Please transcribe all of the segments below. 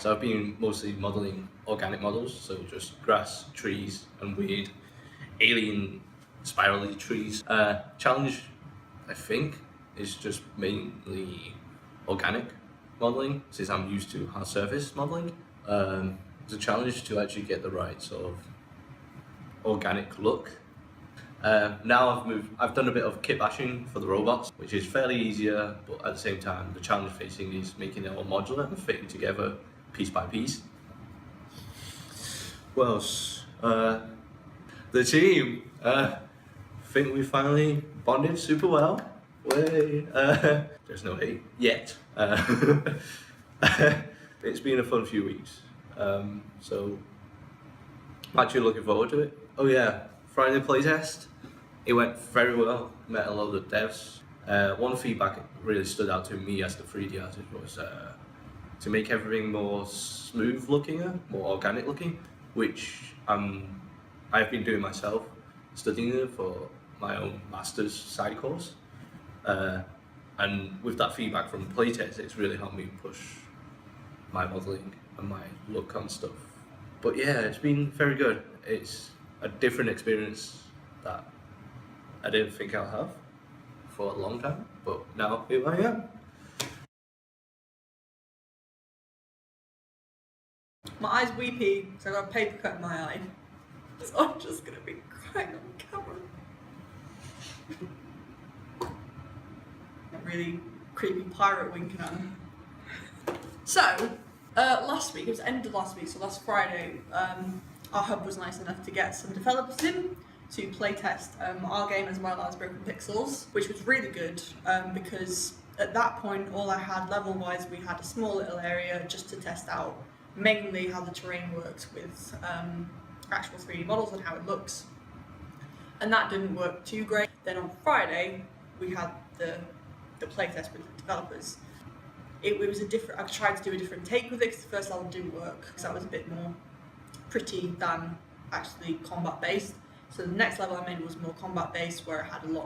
So I've been mostly modelling organic models, so just grass, trees, and weird alien spirally trees. Challenge, I think, is just mainly organic modelling, since I'm used to hard surface modelling. It's a challenge to actually get the right sort of organic look. Now I've done a bit of kit bashing for the robots, which is fairly easier, but at the same time, the challenge facing is making it all modular and fitting together piece by piece. What else? The team. Think we finally bonded super well. Way. There's no hate yet. It's been a fun few weeks. So I'm actually looking forward to it. Oh yeah, Friday playtest. It went very well. Met a lot of devs. One feedback that really stood out to me as the 3D artist was to make everything more smooth looking, more organic looking, which I've been doing myself, studying it for my own master's side course. And with that feedback from playtest, it's really helped me push my modelling and my look on stuff. But yeah, it's been very good. It's a different experience that I didn't think I'll have for a long time, but now here I am. My eye's weepy, so I got a paper cut in my eye. So I'm just gonna be crying on camera. A really creepy pirate winking at me. So, last week, it was the end of last week, so last Friday, our hub was nice enough to get some developers in to playtest our game as well as Broken Pixels, which was really good because at that point, all I had level-wise, we had a small little area just to test out mainly how the terrain works with actual 3D models and how it looks. And that didn't work too great. Then on Friday, we had the playtest with the developers. It was a different, I tried to do a different take with it because the first level didn't work because that was a bit more pretty than actually combat based. So the next level I made was more combat based, where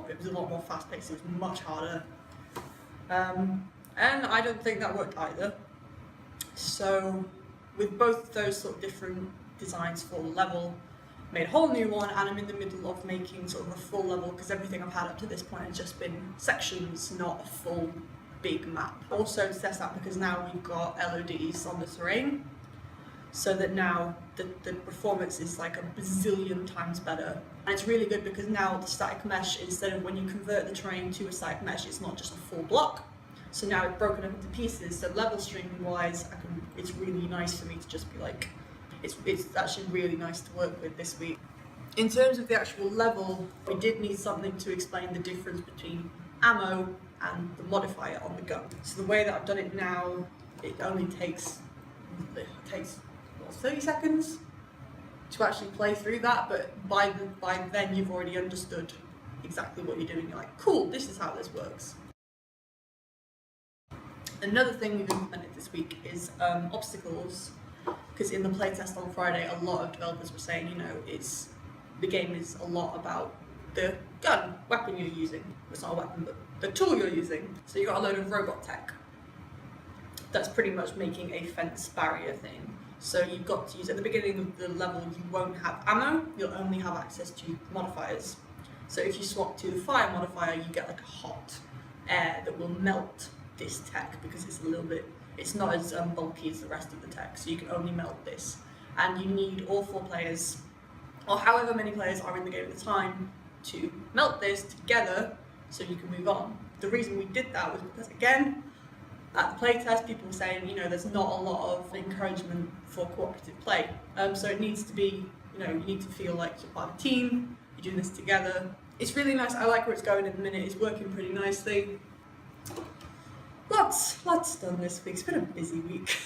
it was a lot more fast paced, it was much harder. And I don't think that worked either. So with both those sort of different designs for the level, made a whole new one, and I'm in the middle of making sort of a full level because everything I've had up to this point has just been sections, not a full big map. Also to test that because now we've got LODs on the terrain, so that now the performance is like a bazillion times better. And it's really good because now the static mesh, instead of when you convert the terrain to a static mesh, it's not just a full block. So now it's broken up into pieces, so level streaming wise, it's really nice for me to just be like, it's actually really nice to work with this week. In terms of the actual level, we did need something to explain the difference between ammo and the modifier on the gun. So the way that I've done it now, it only takes 30 seconds to actually play through that, but by then you've already understood exactly what you're doing. You're like, cool, this is how this works. Another thing we've implemented this week is obstacles, because in the playtest on Friday, a lot of developers were saying, you know, the game is a lot about the weapon you're using. It's not a weapon, but the tool you're using. So you got a load of robot tech that's pretty much making a fence barrier thing. So you've got to use, at the beginning of the level, you won't have ammo, you'll only have access to modifiers. So if you swap to the fire modifier, you get like a hot air that will melt this tech because it's not as bulky as the rest of the tech, so you can only melt this. And you need all 4 players, or however many players are in the game at the time, to melt this together so you can move on. The reason we did that was because, again, at the playtest, people were saying, you know, there's not a lot of encouragement for cooperative play. So it needs to be, you know, you need to feel like you're part of a team, you're doing this together. It's really nice. I like where it's going at the minute. It's working pretty nicely. Lots done this week. It's been a busy week.